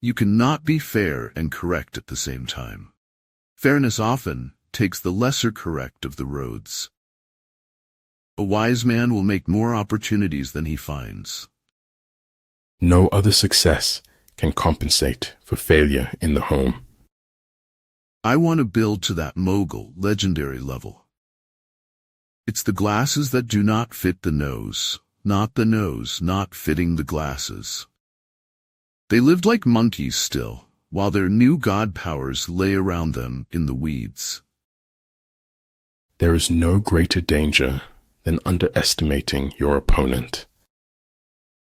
You cannot be fair and correct at the same time. Fairness often takes the lesser correct of the roads. A wise man will make more opportunities than he finds. No other success can compensate for failure in the home. I want to build to that mogul, legendary level. It's the glasses that do not fit the nose, not the nose not fitting the glasses. They lived like monkeys still, while their new god powers lay around them in the weeds. There is no greater danger than underestimating your opponent.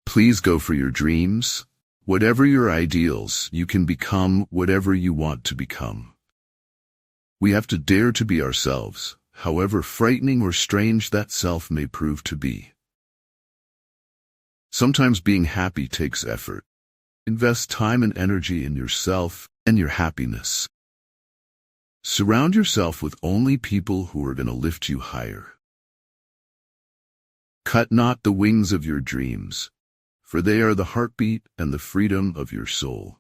Please go for your dreams. Whatever your ideals, you can become whatever you want to become. We have to dare to be ourselves, however frightening or strange that self may prove to be. Sometimes being happy takes effort. Invest time and energy in yourself and your happiness. Surround yourself with only people who are going to lift you higher. Cut not the wings of your dreams, for they are the heartbeat and the freedom of your soul.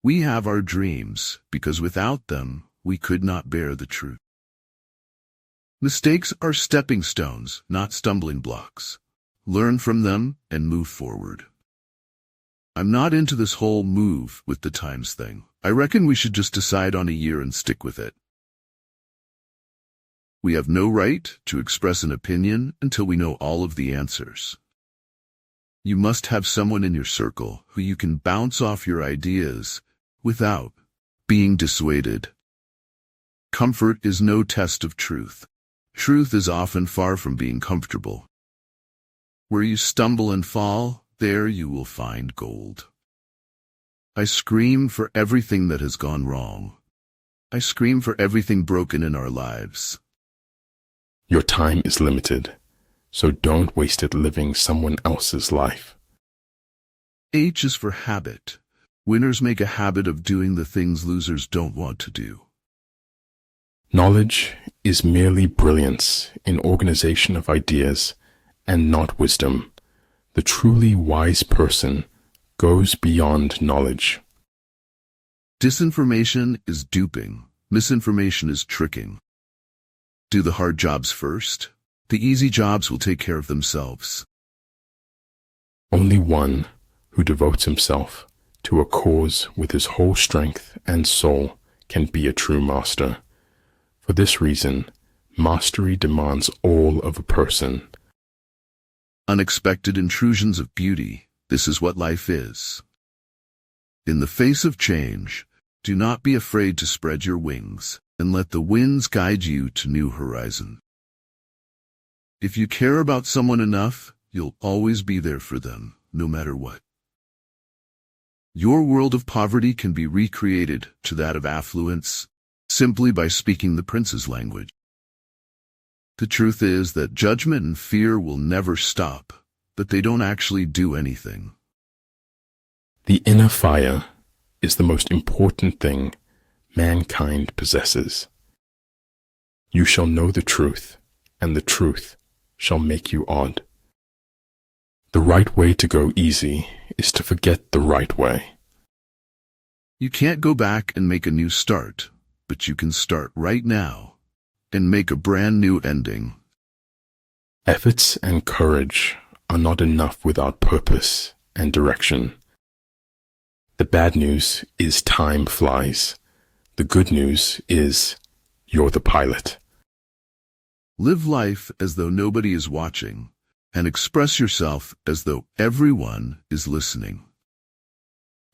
We have our dreams because without them, we could not bear the truth. Mistakes are stepping stones, not stumbling blocks. Learn from them and move forward. I'm not into this whole move with the times thing. I reckon we should just decide on a year and stick with it. We have no right to express an opinion until we know all of the answers. You must have someone in your circle who you can bounce off your ideas without being dissuaded. Comfort is no test of truth. Truth is often far from being comfortable. Where you stumble and fall, there you will find gold. I scream for everything that has gone wrong. I scream for everything broken in our lives. Your time is limited, so don't waste it living someone else's life. H is for habit. Winners make a habit of doing the things losers don't want to do. Knowledge is merely brilliance in organization of ideas and not wisdom. The truly wise person goes beyond knowledge. Disinformation is duping. Misinformation is tricking. Do the hard jobs first. The easy jobs will take care of themselves. Only one who devotes himself to a cause with his whole strength and soul can be a true master. For this reason, mastery demands all of a person. Unexpected intrusions of beauty, this is what life is. In the face of change, do not be afraid to spread your wings and let the winds guide you to new horizon. If you care about someone enough, you'll always be there for them, no matter what. Your world of poverty can be recreated to that of affluence simply by speaking the prince's language. The truth is that judgment and fear will never stop, but they don't actually do anything. The inner fire is the most important thing mankind possesses. You shall know the truth, and the truth shall make you odd. The right way to go easy is to forget the right way. You can't go back and make a new start, but you can start right now and make a brand new ending. Efforts and courage are not enough without purpose and direction. The bad news is time flies. The good news is you're the pilot. Live life as though nobody is watching, and express yourself as though everyone is listening.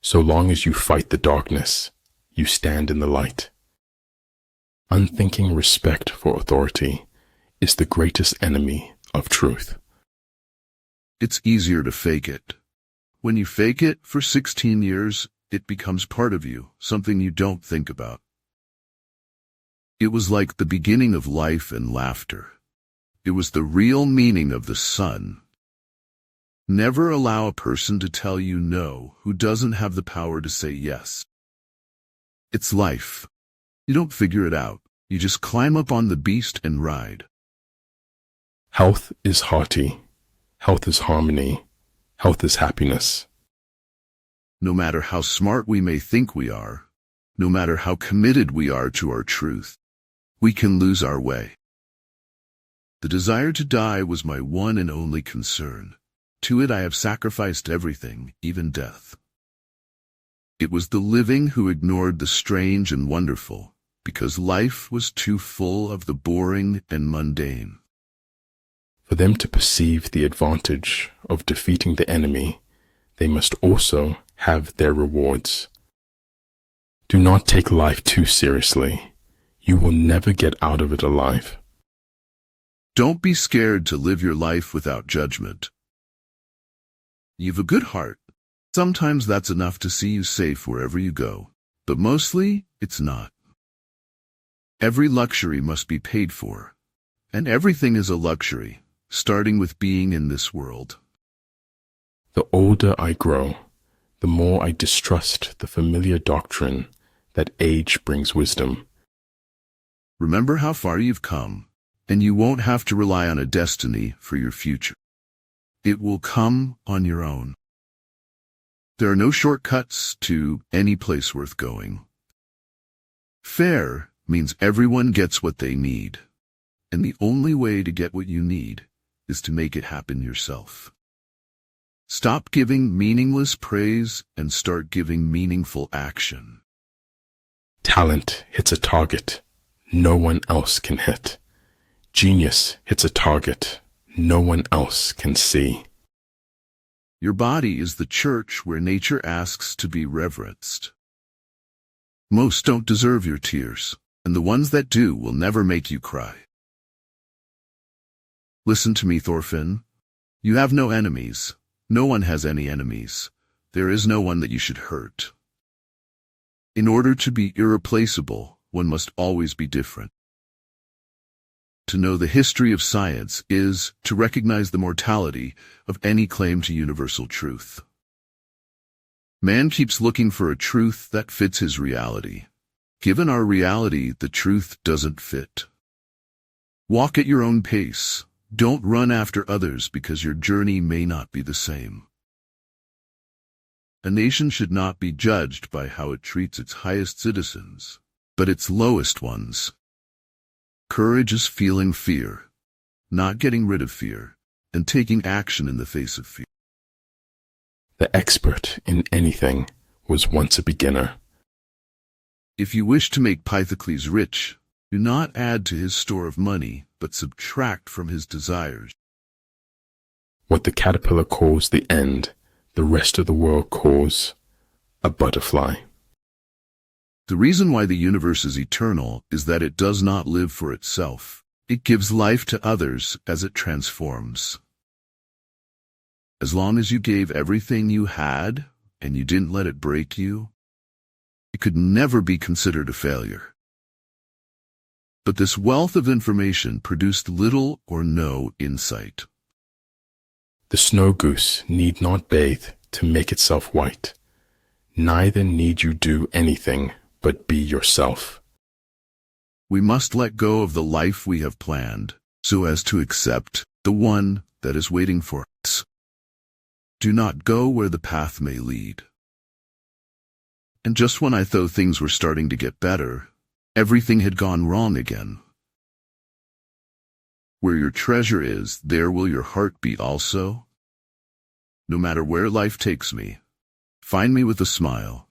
So long as you fight the darkness, you stand in the light. Unthinking respect for authority is the greatest enemy of truth. It's easier to fake it. When you fake it for 16 years, it becomes part of you, something you don't think about. It was like the beginning of life and laughter. It was the real meaning of the sun. Never allow a person to tell you no who doesn't have the power to say yes. It's life. You don't figure it out. You just climb up on the beast and ride. Health is hearty. Health is harmony. Health is happiness. No matter how smart we may think we are, no matter how committed we are to our truth, we can lose our way. The desire to die was my one and only concern. To it I have sacrificed everything, even death. It was the living who ignored the strange and wonderful, because life was too full of the boring and mundane. For them to perceive the advantage of defeating the enemy, they must also have their rewards. Do not take life too seriously. You will never get out of it alive. Don't be scared to live your life without judgment. You've a good heart. Sometimes that's enough to see you safe wherever you go, but mostly it's not. Every luxury must be paid for, and everything is a luxury, starting with being in this world. The older I grow, the more I distrust the familiar doctrine that age brings wisdom. Remember how far you've come, and you won't have to rely on a destiny for your future. It will come on your own. There are no shortcuts to any place worth going. Fair means everyone gets what they need, and the only way to get what you need is to make it happen yourself. Stop giving meaningless praise and start giving meaningful action. Talent hits a target no one else can hit. Genius hits a target no one else can see. Your body is the church where nature asks to be reverenced. Most don't deserve your tears, and the ones that do will never make you cry. Listen to me, Thorfinn. You have no enemies. No one has any enemies. There is no one that you should hurt. In order to be irreplaceable, one must always be different. To know the history of science is to recognize the mortality of any claim to universal truth. Man keeps looking for a truth that fits his reality. Given our reality, the truth doesn't fit. Walk at your own pace. Don't run after others because your journey may not be the same. A nation should not be judged by how it treats its highest citizens, but its lowest ones. Courage is feeling fear, not getting rid of fear, and taking action in the face of fear. The expert in anything was once a beginner. If you wish to make Pythocles rich, do not add to his store of money, but subtract from his desires. What the caterpillar calls the end, the rest of the world calls a butterfly. The reason why the universe is eternal is that it does not live for itself. It gives life to others as it transforms. As long as you gave everything you had and you didn't let it break you, it could never be considered a failure. But this wealth of information produced little or no insight. The snow goose need not bathe to make itself white. Neither need you do anything but be yourself. We must let go of the life we have planned so as to accept the one that is waiting for us. Do not go where the path may lead. And just when I thought things were starting to get better, everything had gone wrong again. Where your treasure is, there will your heart be also. No matter where life takes me, find me with a smile.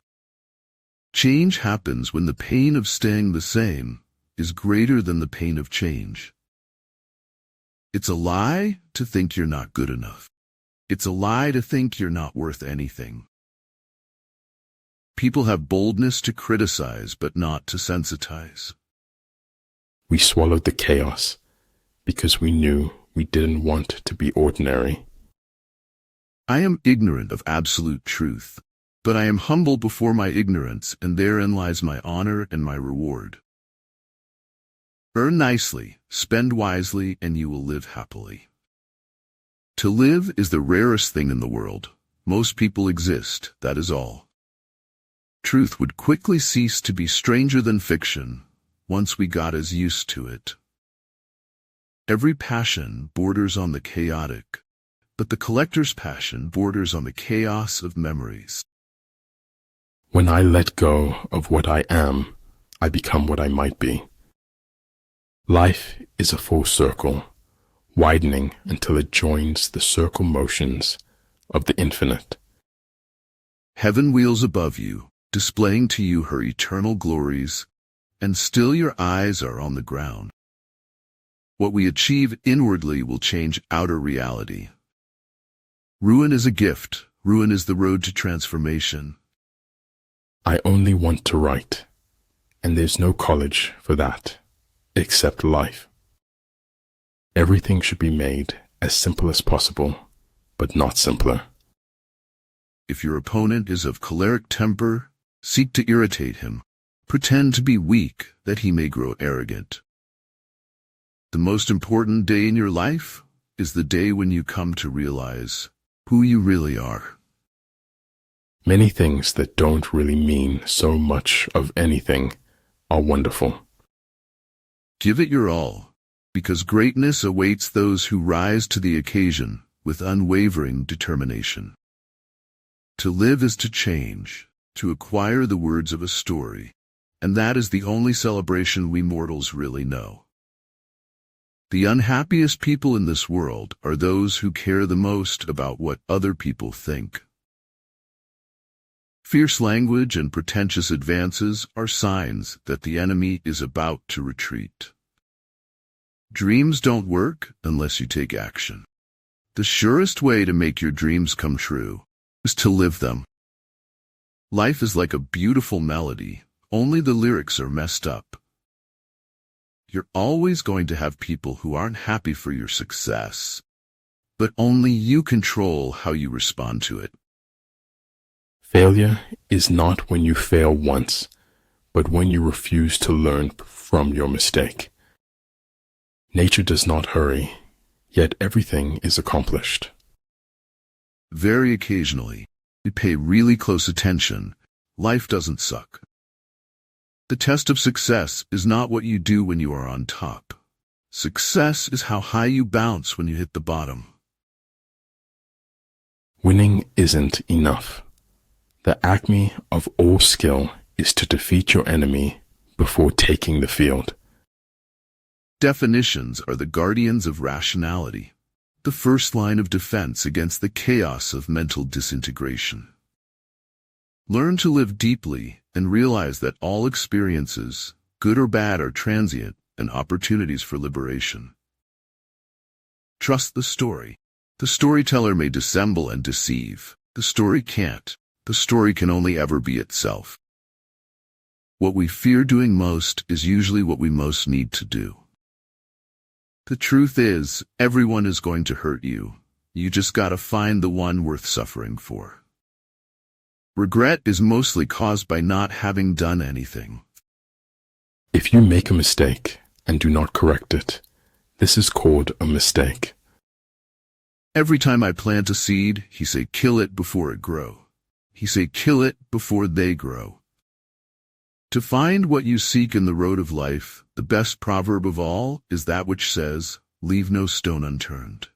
Change happens when the pain of staying the same is greater than the pain of change. It's a lie to think you're not good enough. It's a lie to think you're not worth anything. People have boldness to criticize, but not to sensitize. We swallowed the chaos because we knew we didn't want to be ordinary. I am ignorant of absolute truth, but I am humble before my ignorance, and therein lies my honor and my reward. Earn nicely, spend wisely, and you will live happily. To live is the rarest thing in the world. Most people exist, that is all. Truth would quickly cease to be stranger than fiction once we got as used to it. Every passion borders on the chaotic, but the collector's passion borders on the chaos of memories. When I let go of what I am, I become what I might be. Life is a full circle, widening until it joins the circle motions of the infinite. Heaven wheels above you, displaying to you her eternal glories, and still your eyes are on the ground. What we achieve inwardly will change outer reality. Ruin is a gift. Ruin is the road to transformation. I only want to write, and there's no college for that, except life. Everything should be made as simple as possible, but not simpler. If your opponent is of choleric temper, seek to irritate him. Pretend to be weak, that he may grow arrogant. The most important day in your life is the day when you come to realize who you really are. Many things that don't really mean so much of anything are wonderful. Give it your all, because greatness awaits those who rise to the occasion with unwavering determination. To live is to change, to acquire the words of a story, and that is the only celebration we mortals really know. The unhappiest people in this world are those who care the most about what other people think. Fierce language and pretentious advances are signs that the enemy is about to retreat. Dreams don't work unless you take action. The surest way to make your dreams come true is to live them. Life is like a beautiful melody, only the lyrics are messed up. You're always going to have people who aren't happy for your success, but only you control how you respond to it. Failure is not when you fail once, but when you refuse to learn from your mistake. Nature does not hurry, yet everything is accomplished. Very occasionally, we pay really close attention. Life doesn't suck. The test of success is not what you do when you are on top. Success is how high you bounce when you hit the bottom. Winning isn't enough. The acme of all skill is to defeat your enemy before taking the field. Definitions are the guardians of rationality, the first line of defense against the chaos of mental disintegration. Learn to live deeply and realize that all experiences, good or bad, are transient and opportunities for liberation. Trust the story. The storyteller may dissemble and deceive. The story can't. The story can only ever be itself. What we fear doing most is usually what we most need to do. The truth is, everyone is going to hurt you. You just gotta find the one worth suffering for. Regret is mostly caused by not having done anything. If you make a mistake and do not correct it, this is called a mistake. Every time I plant a seed, he say kill it before it grow. He say kill it before they grow. To find what you seek in the road of life, the best proverb of all is that which says, leave no stone unturned.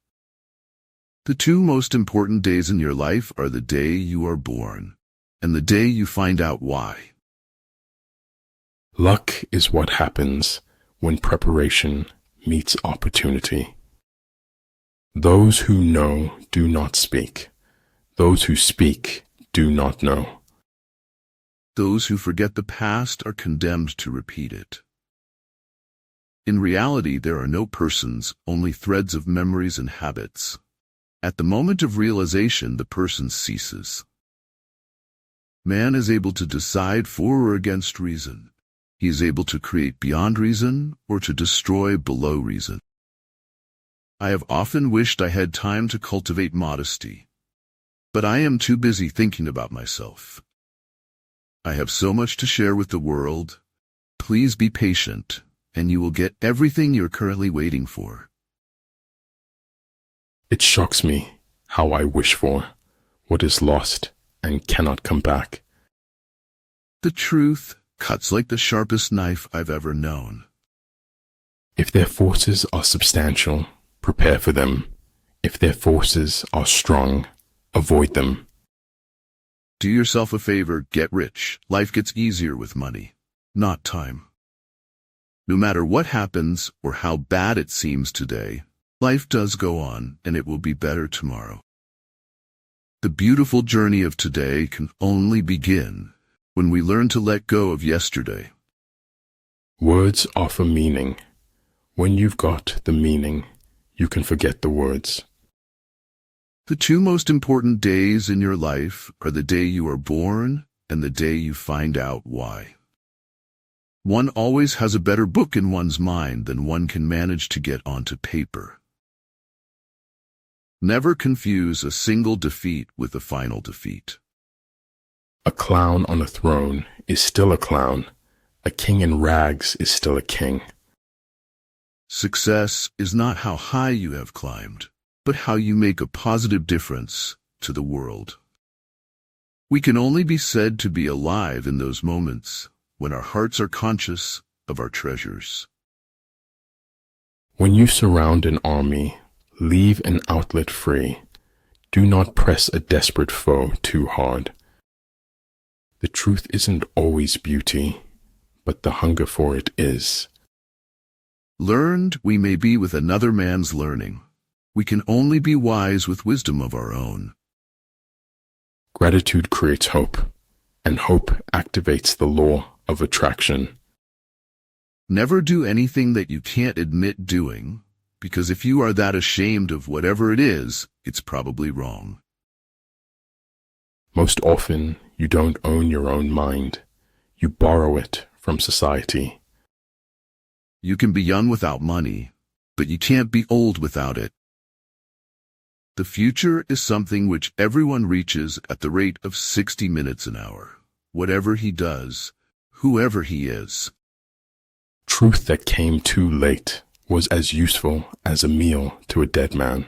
The two most important days in your life are the day you are born and the day you find out why. Luck is what happens when preparation meets opportunity. Those who know do not speak. Those who speak do not know. Those who forget the past are condemned to repeat it. In reality, there are no persons, only threads of memories and habits. At the moment of realization, the person ceases. Man is able to decide for or against reason. He is able to create beyond reason or to destroy below reason. I have often wished I had time to cultivate modesty, but I am too busy thinking about myself. I have so much to share with the world. Please be patient, and you will get everything you're currently waiting for. It shocks me how I wish for what is lost and cannot come back. The truth cuts like the sharpest knife I've ever known. If their forces are substantial, prepare for them. If their forces are strong, avoid them. Do yourself a favor, get rich. Life gets easier with money, not time. No matter what happens or how bad it seems today, life does go on and it will be better tomorrow. The beautiful journey of today can only begin when we learn to let go of yesterday. Words offer meaning. When you've got the meaning, you can forget the words. The two most important days in your life are the day you are born and the day you find out why. One always has a better book in one's mind than one can manage to get onto paper. Never confuse a single defeat with a final defeat. A clown on a throne is still a clown. A king in rags is still a king. Success is not how high you have climbed, but how you make a positive difference to the world. We can only be said to be alive in those moments when our hearts are conscious of our treasures. When you surround an army, leave an outlet free. Do not press a desperate foe too hard. The truth isn't always beauty, but the hunger for it is. Learned we may be with another man's learning. We can only be wise with wisdom of our own. Gratitude creates hope, and hope activates the law of attraction. Never do anything that you can't admit doing, because if you are that ashamed of whatever it is, it's probably wrong. Most often, you don't own your own mind. You borrow it from society. You can be young without money, but you can't be old without it. The future is something which everyone reaches at the rate of 60 minutes an hour, whatever he does, whoever he is. Truth that came too late was as useful as a meal to a dead man.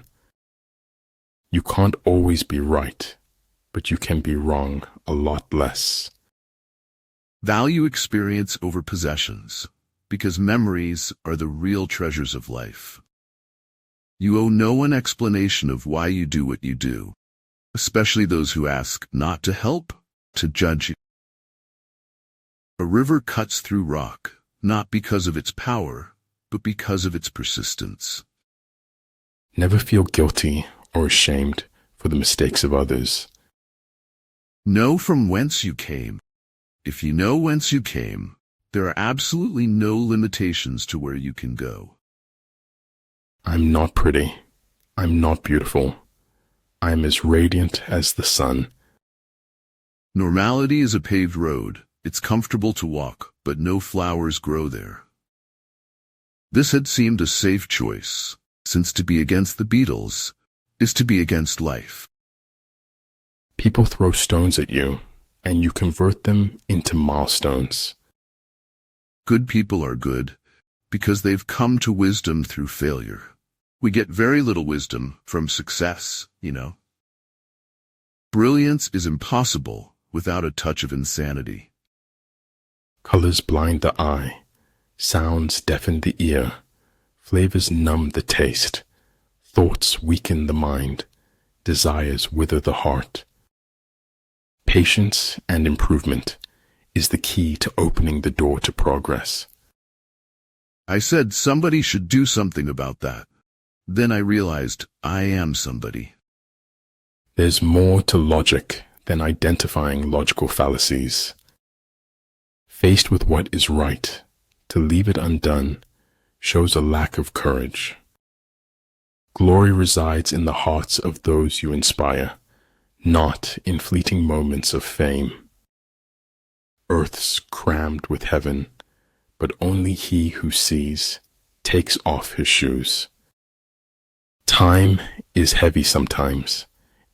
You can't always be right, but you can be wrong a lot less. Value experience over possessions, because memories are the real treasures of life. You owe no one explanation of why you do what you do, especially those who ask not to help, to judge you. A river cuts through rock, not because of its power, but because of its persistence. Never feel guilty or ashamed for the mistakes of others. Know from whence you came. If you know whence you came, there are absolutely no limitations to where you can go. I'm not pretty. I'm not beautiful. I am as radiant as the sun. Normality is a paved road. It's comfortable to walk, but no flowers grow there. This had seemed a safe choice, since to be against the Beatles is to be against life. People throw stones at you, and you convert them into milestones. Good people are good because they've come to wisdom through failure. We get very little wisdom from success, you know. Brilliance is impossible without a touch of insanity. Colors blind the eye, sounds deafen the ear, flavors numb the taste, thoughts weaken the mind, desires wither the heart. Patience and improvement is the key to opening the door to progress. I said somebody should do something about that. Then I realized I am somebody. There's more to logic than identifying logical fallacies. Faced with what is right, to leave it undone shows a lack of courage. Glory resides in the hearts of those you inspire, not in fleeting moments of fame. Earth's crammed with heaven, but only he who sees takes off his shoes. Time is heavy sometimes.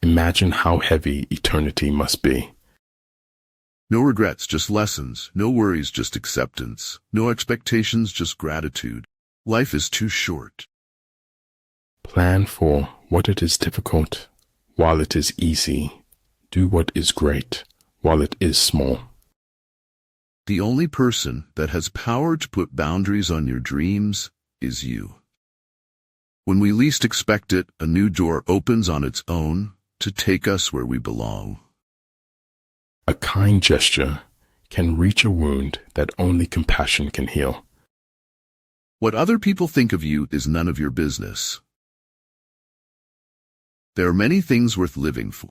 Imagine how heavy eternity must be. No regrets, just lessons. No worries, just acceptance. No expectations, just gratitude. Life is too short. Plan for what it is difficult while it is easy. Do what is great while it is small. The only person that has power to put boundaries on your dreams is you. When we least expect it, a new door opens on its own to take us where we belong. A kind gesture can reach a wound that only compassion can heal. What other people think of you is none of your business. There are many things worth living for,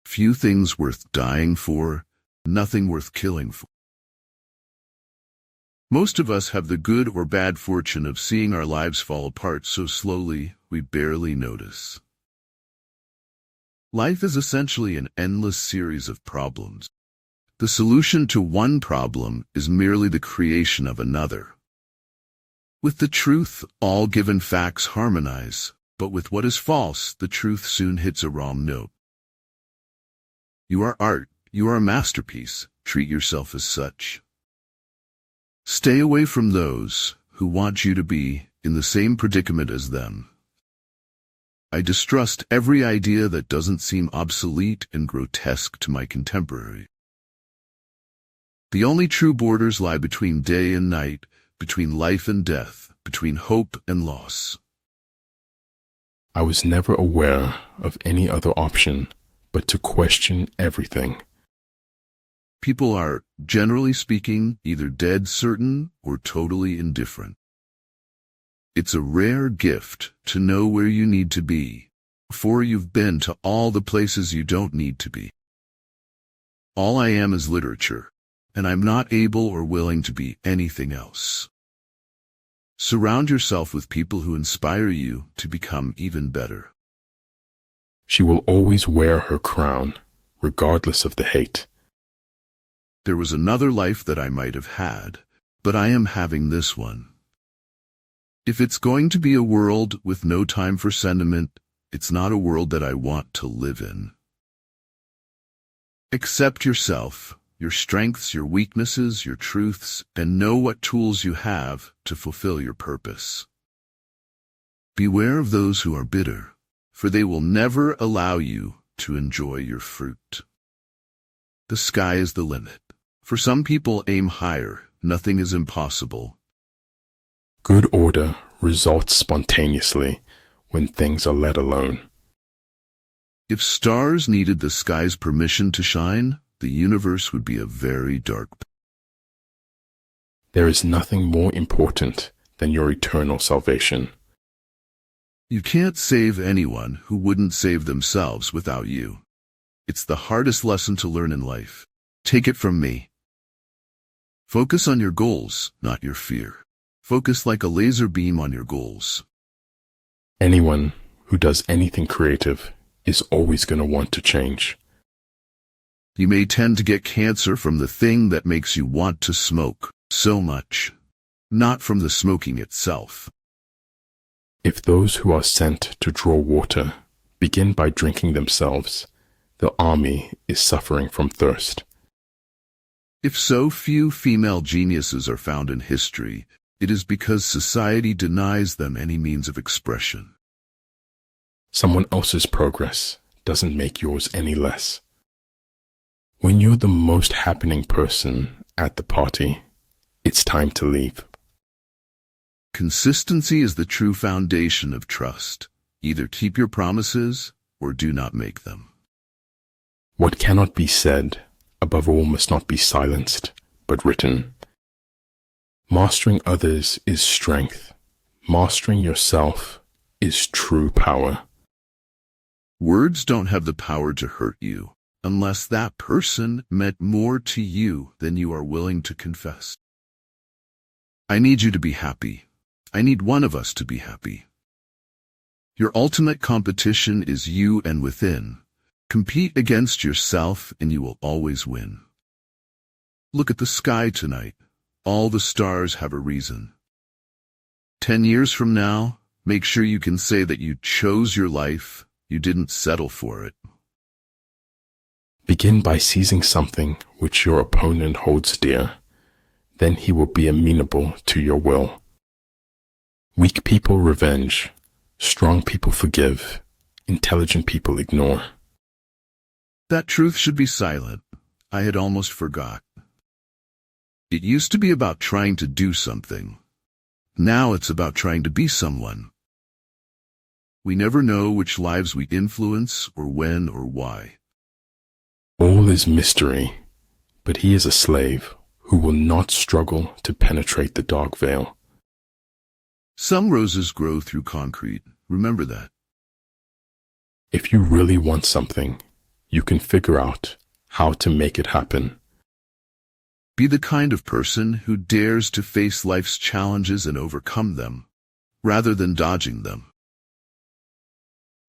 few things worth dying for, nothing worth killing for. Most of us have the good or bad fortune of seeing our lives fall apart so slowly we barely notice. Life is essentially an endless series of problems. The solution to one problem is merely the creation of another. With the truth, all given facts harmonize, but with what is false, the truth soon hits a wrong note. You are art. You are a masterpiece. Treat yourself as such. Stay away from those who want you to be in the same predicament as them. I distrust every idea that doesn't seem obsolete and grotesque to my contemporary. The only true borders lie between day and night, between life and death, between hope and loss. I was never aware of any other option but to question everything. People are, generally speaking, either dead certain or totally indifferent. It's a rare gift to know where you need to be, before you've been to all the places you don't need to be. All I am is literature, and I'm not able or willing to be anything else. Surround yourself with people who inspire you to become even better. She will always wear her crown, regardless of the hate. There was another life that I might have had, but I am having this one. If it's going to be a world with no time for sentiment, it's not a world that I want to live in. Accept yourself, your strengths, your weaknesses, your truths, and know what tools you have to fulfill your purpose. Beware of those who are bitter, for they will never allow you to enjoy your fruit. The sky is the limit. For some people, aim higher. Nothing is impossible. Good order results spontaneously when things are let alone. If stars needed the sky's permission to shine, the universe would be a very dark place. There is nothing more important than your eternal salvation. You can't save anyone who wouldn't save themselves without you. It's the hardest lesson to learn in life. Take it from me. Focus on your goals, not your fear. Focus like a laser beam on your goals. Anyone who does anything creative is always going to want to change. You may tend to get cancer from the thing that makes you want to smoke so much, not from the smoking itself. If those who are sent to draw water begin by drinking themselves, the army is suffering from thirst. If so few female geniuses are found in history, it is because society denies them any means of expression. Someone else's progress doesn't make yours any less. When you're the most happening person at the party, it's time to leave. Consistency is the true foundation of trust. Either keep your promises or do not make them. What cannot be said, above all, must not be silenced, but written. Mastering others is strength. Mastering yourself is true power. Words don't have the power to hurt you unless that person meant more to you than you are willing to confess. I need you to be happy. I need one of us to be happy. Your ultimate competition is you and within. Compete against yourself and you will always win. Look at the sky tonight. All the stars have a reason. 10 years from now, make sure you can say that you chose your life, you didn't settle for it. Begin by seizing something which your opponent holds dear. Then he will be amenable to your will. Weak people revenge. Strong people forgive. Intelligent people ignore. That truth should be silent. I had almost forgot. It used to be about trying to do something. Now it's about trying to be someone. We never know which lives we influence or when or why. All is mystery but he is a slave who will not struggle to penetrate the dark veil. Some roses grow through concrete. Remember that. If you really want something, you can figure out how to make it happen. Be the kind of person who dares to face life's challenges and overcome them, rather than dodging them.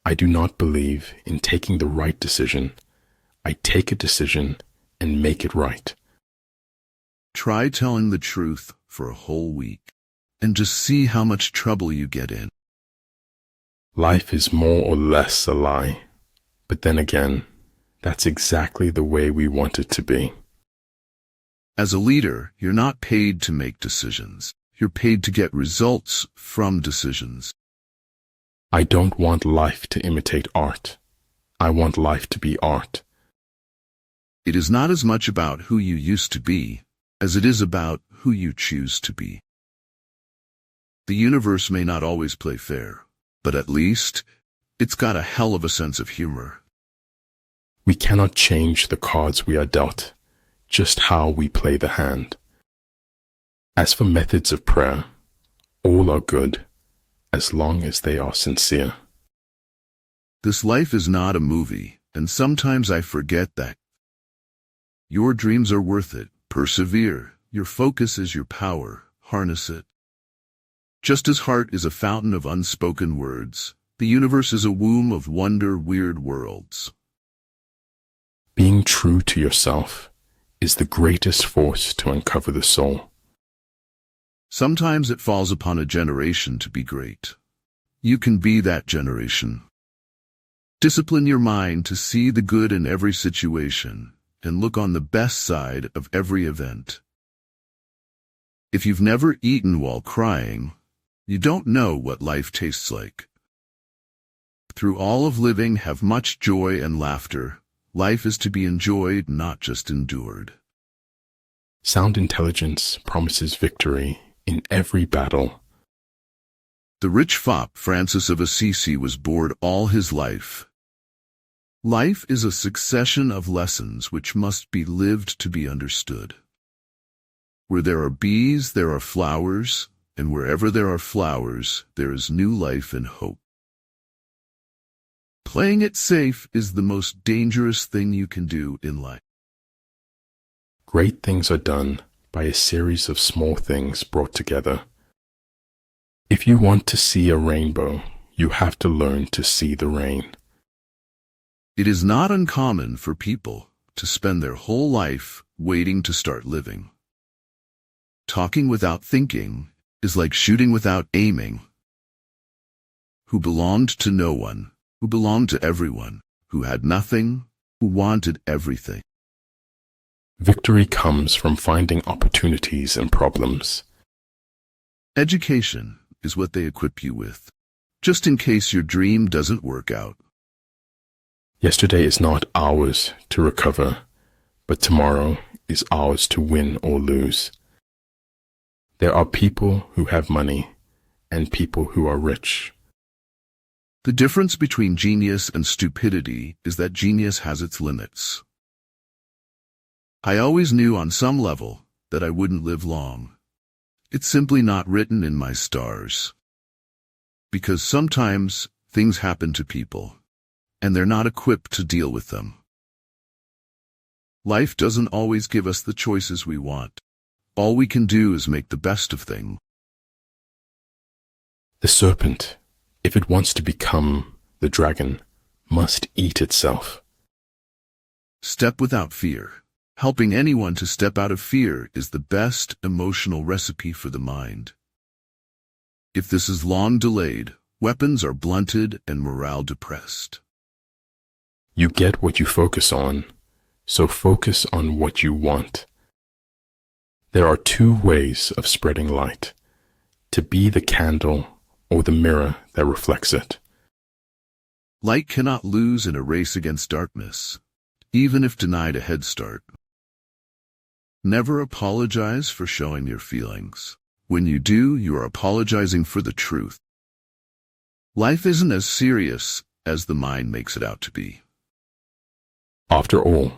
I do not believe in taking the right decision. I take a decision and make it right. Try telling the truth for a whole week, and just see how much trouble you get in. Life is more or less a lie, but then again, that's exactly the way we want it to be. As a leader, you're not paid to make decisions. You're paid to get results from decisions. I don't want life to imitate art. I want life to be art. It is not as much about who you used to be as it is about who you choose to be. The universe may not always play fair, but at least it's got a hell of a sense of humor. We cannot change the cards we are dealt, just how we play the hand. As for methods of prayer, all are good, as long as they are sincere. This life is not a movie, and sometimes I forget that. Your dreams are worth it. Persevere. Your focus is your power. Harness it. Just as heart is a fountain of unspoken words, the universe is a womb of wonder, weird worlds. Being true to yourself is the greatest force to uncover the soul. Sometimes it falls upon a generation to be great. You can be that generation. Discipline your mind to see the good in every situation and look on the best side of every event. If you've never eaten while crying, you don't know what life tastes like. Through all of living, have much joy and laughter. Life is to be enjoyed, not just endured. Sound intelligence promises victory in every battle. The rich fop Francis of Assisi was bored all his life. Life is a succession of lessons which must be lived to be understood. Where there are bees, there are flowers, and wherever there are flowers, there is new life and hope. Playing it safe is the most dangerous thing you can do in life. Great things are done by a series of small things brought together. If you want to see a rainbow, you have to learn to see the rain. It is not uncommon for people to spend their whole life waiting to start living. Talking without thinking is like shooting without aiming. Who belonged to no one, who belonged to everyone, who had nothing, who wanted everything. Victory comes from finding opportunities and problems. Education is what they equip you with, just in case your dream doesn't work out. Yesterday is not ours to recover, but tomorrow is ours to win or lose. There are people who have money and people who are rich. The difference between genius and stupidity is that genius has its limits. I always knew on some level that I wouldn't live long. It's simply not written in my stars. Because sometimes things happen to people, and they're not equipped to deal with them. Life doesn't always give us the choices we want. All we can do is make the best of things. The serpent, if it wants to become the dragon, must eat itself. Step without fear. Helping anyone to step out of fear is the best emotional recipe for the mind. If this is long delayed, weapons are blunted and morale depressed. You get what you focus on, so focus on what you want. There are two ways of spreading light: to be the candle or the mirror that reflects it. Light cannot lose in a race against darkness, even if denied a head start. Never apologize for showing your feelings. When you do, you are apologizing for the truth. Life isn't as serious as the mind makes it out to be. After all,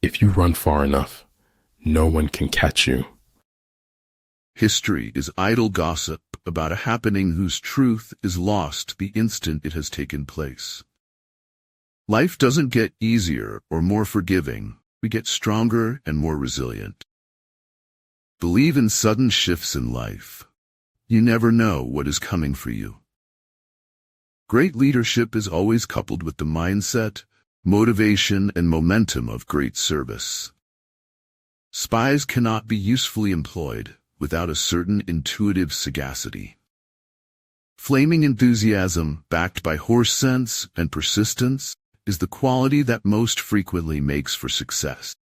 if you run far enough, no one can catch you. History is idle gossip about a happening whose truth is lost the instant it has taken place. Life doesn't get easier or more forgiving. We get stronger and more resilient. Believe in sudden shifts in life. You never know what is coming for you. Great leadership is always coupled with the mindset, motivation, and momentum of great service. Spies cannot be usefully employed without a certain intuitive sagacity. Flaming enthusiasm, backed by horse sense and persistence, is the quality that most frequently makes for success.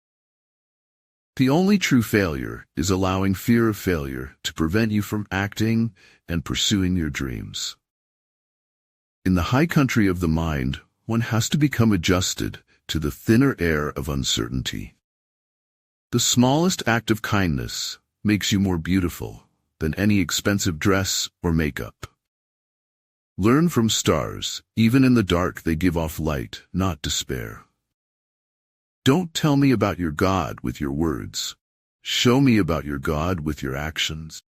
The only true failure is allowing fear of failure to prevent you from acting and pursuing your dreams. In the high country of the mind, one has to become adjusted to the thinner air of uncertainty. The smallest act of kindness makes you more beautiful than any expensive dress or makeup. Learn from stars. Even in the dark they give off light, not despair. Don't tell me about your God with your words. Show me about your God with your actions.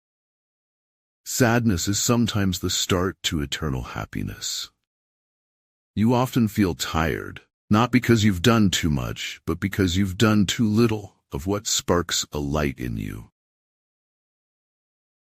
Sadness is sometimes the start to eternal happiness. You often feel tired, not because you've done too much, but because you've done too little of what sparks a light in you.